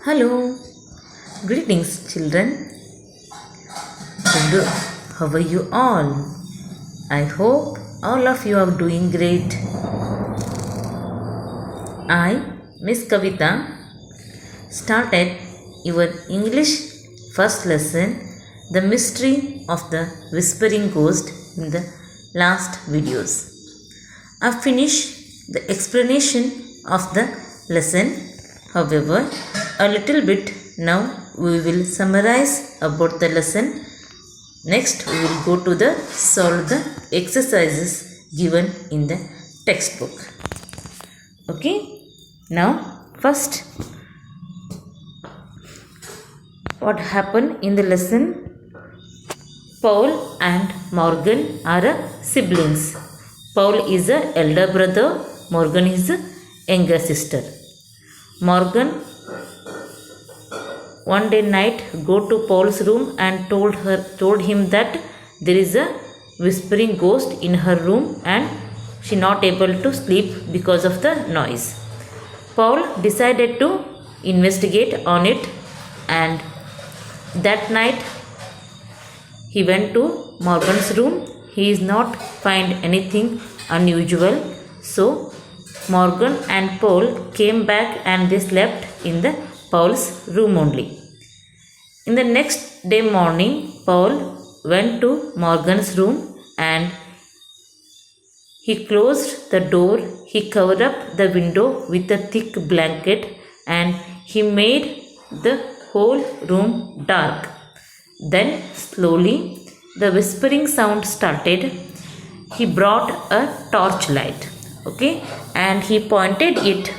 Hello, greetings, children. Hello, how are you all? I hope all of you are doing great. I, Miss Kavita, started your English first lesson, The Mystery of the Whispering Ghost, in the last videos. I finished the explanation of the lesson. However, a little bit now we will summarize about the lesson. Next, we will go to the solve the exercises given in the textbook. Okay, now first, what happened in the lesson? Paul and Morgan are siblings. Paul is the elder brother, Morgan is the younger sister. Morgan one day night go to Paul's room and told him that there is a whispering ghost in her room and she not able to sleep because of the noise. Paul decided to investigate on it, and that night he went to Morgan's room. He is not find anything unusual, so Morgan and Paul came back and they slept in the Paul's room only. In the next day morning, Paul went to Morgan's room and he closed the door. He covered up the window with a thick blanket and he made the whole room dark. Then slowly the whispering sound started. He brought a torchlight, and he pointed it.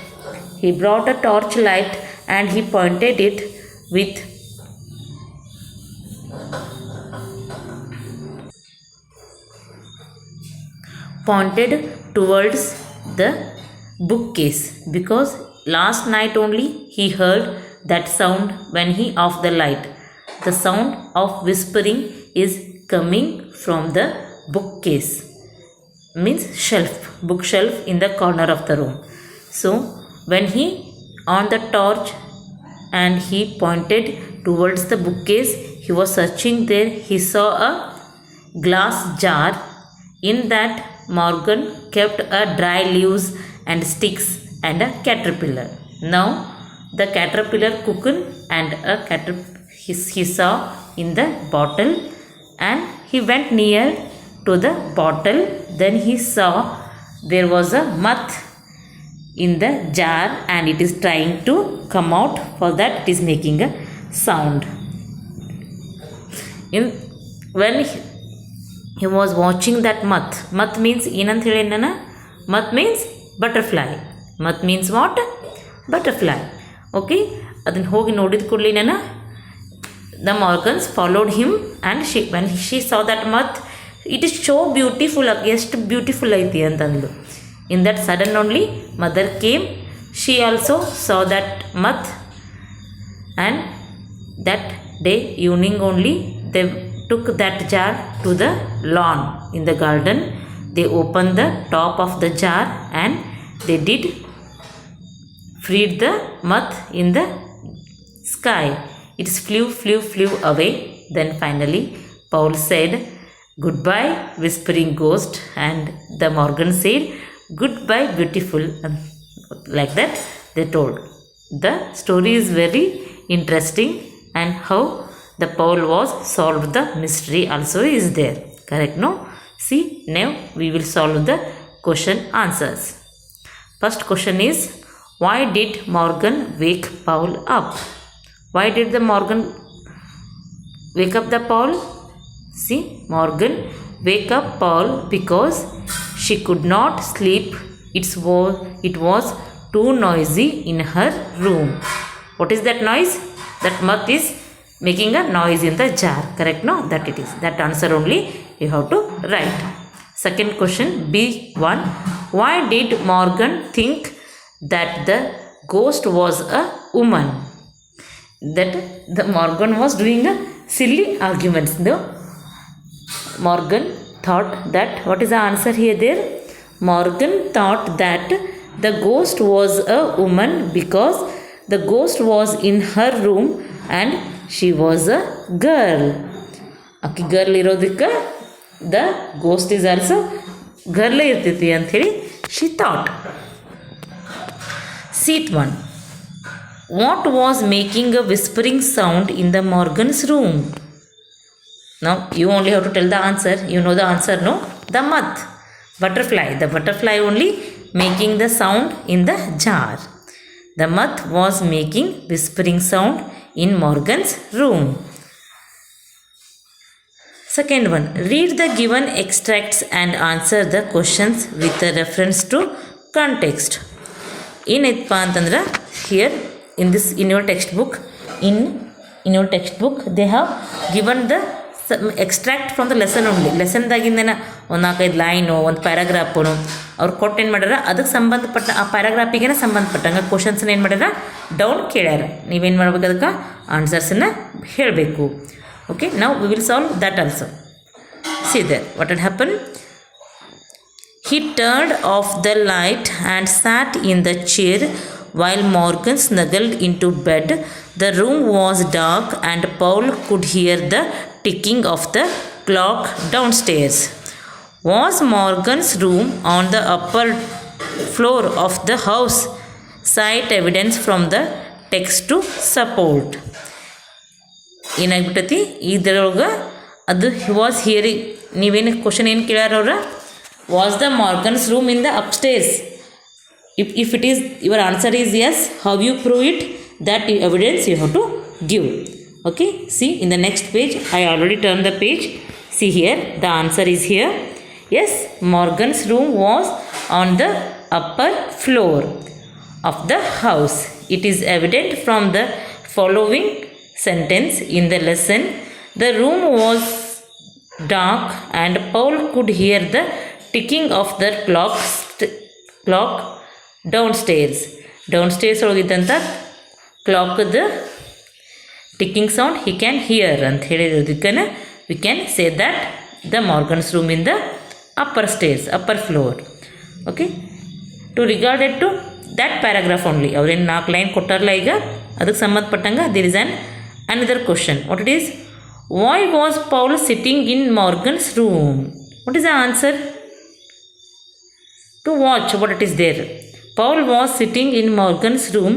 He brought a torchlight and he pointed it with towards the bookcase, because last night only he heard that sound when he off the light. The sound of whispering is coming from the bookcase, means bookshelf in the corner of the room. So when he on the torch and he pointed towards the bookcase, he was searching there. He saw a glass jar. In that Morgan kept a dry leaves and sticks and a caterpillar. Now the caterpillar cocoon and a he saw in the bottle, and he went near to the bottle. Then he saw there was a moth in the jar and it is trying to come out. For that it is making a sound. When he was watching that moth means ಏನಂತ ಹೇಳಿನ? Moth means butterfly. Moth means what? Butterfly. Okay, ಅದನ್ನು ಹೋಗಿ ನೋಡಿದ ಕೂಡಲೇ the Morgans followed him, and when she saw that moth, it is so beautiful, ಎಷ್ಟು beautiful ಐತಿ ಅಂತಂದ್ಲು. In that sudden only mother came. She also saw that moth, and that day evening only they took that jar to the lawn in the garden. They opened the top of the jar and they did freed the moth in the sky. It flew away. Then finally Paul said, "Goodbye, whispering ghost," and the Morgan said, "Goodbye, beautiful." Like that they told. The story is very interesting, and how the Paul was solved the mystery also is there. Correct, no? See, now we will solve the question answers. First question is, why did Morgan wake Paul up? Why did the Morgan wake up the Paul? See, Morgan wake up Paul because she could not sleep. It was too noisy in her room. What is that noise? That moth is making a noise in the jar. Correct, no? That it is. That answer only you have to write. Second question, B1. Why did Morgan think that the ghost was a woman? That the Morgan was doing a silly arguments. No? Morgan thought that, what is the answer here there? Morgan thought that the ghost was a woman because the ghost was in her room and she was a girl. ಆಕಿ girl ಇರೋದಕ್ಕೆ the ghost is also ಗರ್ಲೇ ಇರ್ತೈತಿ ಅಂಥೇಳಿ she thought. Seat 1. What was making a whispering sound in the Morgan's room? Now you only have to tell the answer. You know the answer, no? The moth. Butterfly. The butterfly only making the sound in the jar. The moth was making whispering sound in Morgan's room. Second one. Read the given extracts and answer the questions with a reference to context. ಏನೈತಪ್ಪ ಅಂತಂದ್ರೆ here in your textbook they have given the extract from the lesson only. ಲೆಸನ್ದಾಗಿಂದೇನ ಒಂದು 4-5 line ಒಂದು paragraph ಅವ್ರು ಕೊಟ್ಟು ಏನು ಮಾಡ್ಯಾರ ಅದಕ್ಕೆ ಸಂಬಂಧಪಟ್ಟ ಆ ಪ್ಯಾರಾಗ್ರಾಫಿಗೆ ಸಂಬಂಧಪಟ್ಟಂಗೆ ಕ್ವಶನ್ಸನ್ನ ಏನು ಮಾಡ್ಯಾರ ಡೌನ್ ಕೇಳ್ಯಾರ. ನೀವೇನು ಮಾಡ್ಬೇಕು ಅದಕ್ಕೆ ಆನ್ಸರ್ಸನ್ನು ಹೇಳಬೇಕು. Okay, now we will solve that also. See there what had happened. He turned off the light and sat in the chair while Morgan snuggled into bed. The room was dark and Paul could hear the ticking of the clock downstairs. Was Morgan's room on the upper floor of the house? Cite evidence from the text to support. ಏನಾಗ್ಬಿಟ್ಟತಿ ಇದರೊಳಗೆ ಅದು was hearing. ನೀವೇನು question ಏನು ಕೇಳ್ಯಾರ ಅವ್ರ was the Morgan's room in the upstairs. if it is your answer is yes, how you prove it? That evidence you have to give. Okay, see in the next page, I already turned the page. See here, the answer is here. Yes, Morgan's room was on the upper floor of the house. It is evident from the following sentence in the lesson. The room was dark and Paul could hear the ticking of the clock downstairs. Downstairs ಒಳಗಿದ್ದಂಥ ಕ್ಲಾಕ್ದ ticking sound he can hear ಅಂತ ಹೇಳಿರೋದಕ್ಕೆ we can say that the Morgan's room in the upper stairs, upper floor. Okay, to regarded to that paragraph only. ಅವ್ರೇನು 4 line ಕೊಟ್ಟಾರಲ್ಲ ಈಗ ಅದಕ್ಕೆ ಸಂಬಂಧಪಟ್ಟಂಗೆ there is another question. What it is? Why was Paul sitting in Morgan's room? What is the answer? To watch what it is there. Paul was sitting in Morgan's room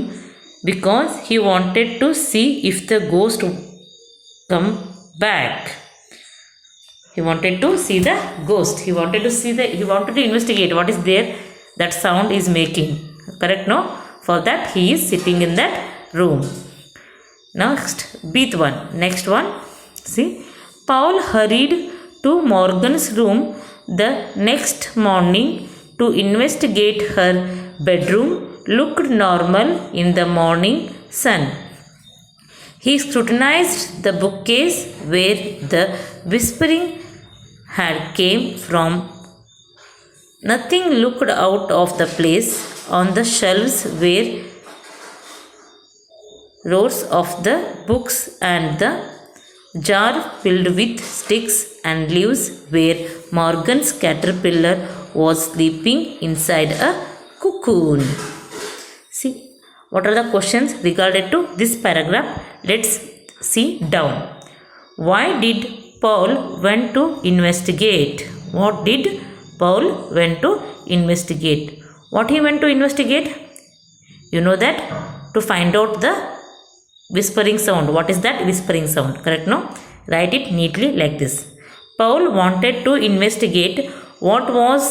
because he wanted to see if the ghost come back. He wanted to see the ghost. He wanted to investigate what is there that sound is making. Correct, no? For that he is sitting in that room. Next, beat one. Next one. See, Paul hurried to Morgan's room the next morning to investigate. Her bedroom looked normal in the morning sun. He scrutinized the bookcase where the whispering had came from. Nothing looked out of the place. On the shelves were rows of the books and the jar filled with sticks and leaves where Morgan's caterpillar was sleeping inside a cocoon. See, what are the questions regarded to this paragraph? Let's see down. Why did Paul went to investigate? What did Paul went to investigate? What he went to investigate? You know that to find out the whispering sound. What is that whispering sound? Correct, no? Write it neatly like this. Paul wanted to investigate what was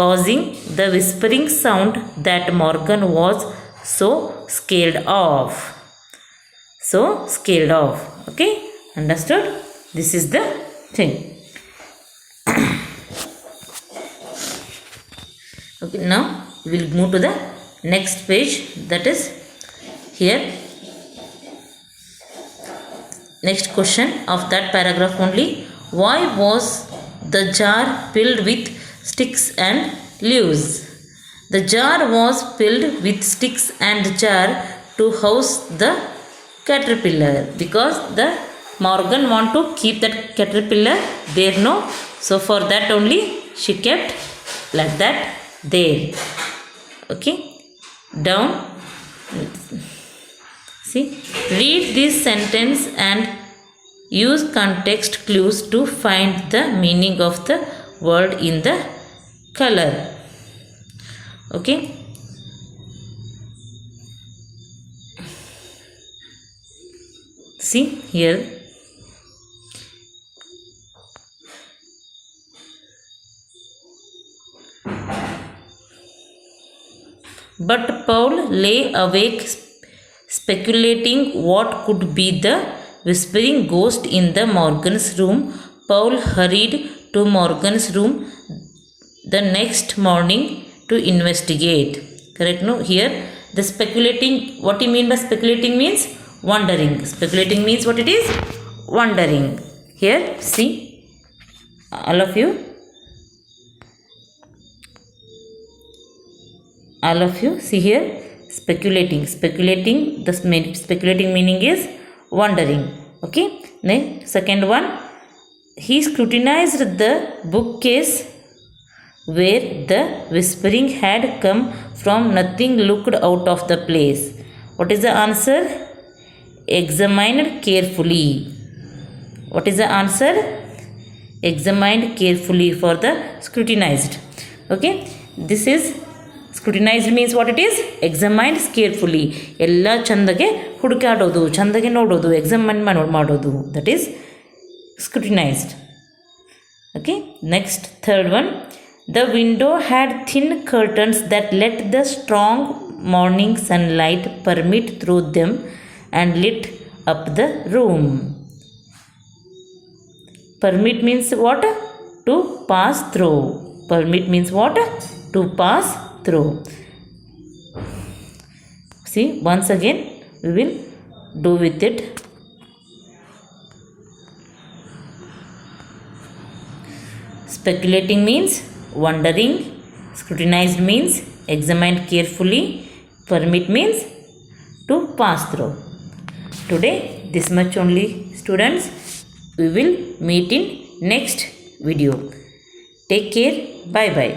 causing the whispering sound that Morgan was so scared of. Okay, understood? This is the thing. Okay, now we will move to the next page, that is here. Next question of that paragraph only. Why was the jar filled with sticks and leaves? The jar was filled with sticks and jar to house the caterpillar, because the Morgan want to keep that caterpillar there, no? So for that only she kept like that there. Okay, down. See, read this sentence and use context clues to find the meaning of the word in the color. Okay. See here. But Paul lay awake speculating what could be the whispering ghost in the Morgan's room. Paul hurried to Morgan's room the next morning to investigate. Correct? No, here the speculating, what you mean by speculating means wondering. Speculating means what it is? Wondering. Here, see, all of you. All of you see here, speculating. The speculating meaning is wondering. Okay. Then second one, he scrutinized the bookcase where the whispering had come from. Nothing looked out of the place. What is the answer? Examined carefully. What is the answer? Examined carefully for the scrutinized. Okay. This is scrutinized means what it is? Examined carefully. ಎಲ್ಲ ಚಂದಗೆ ಹುಡುಕಾಡೋದು, ಚಂದಗೆ ನೋಡೋದು, examine ಮಾಡೋದು. That is scrutinized. Okay. Next, third one. The window had thin curtains that let the strong morning sunlight permeate through them and lit up the room. Permit means what? To pass through. Permit means what? To pass through. See, once again we will do with it. Speculating means wondering. Scrutinized means examined carefully. Permit means to pass through. Today this much only, students. We will meet in next video. Take care. Bye bye.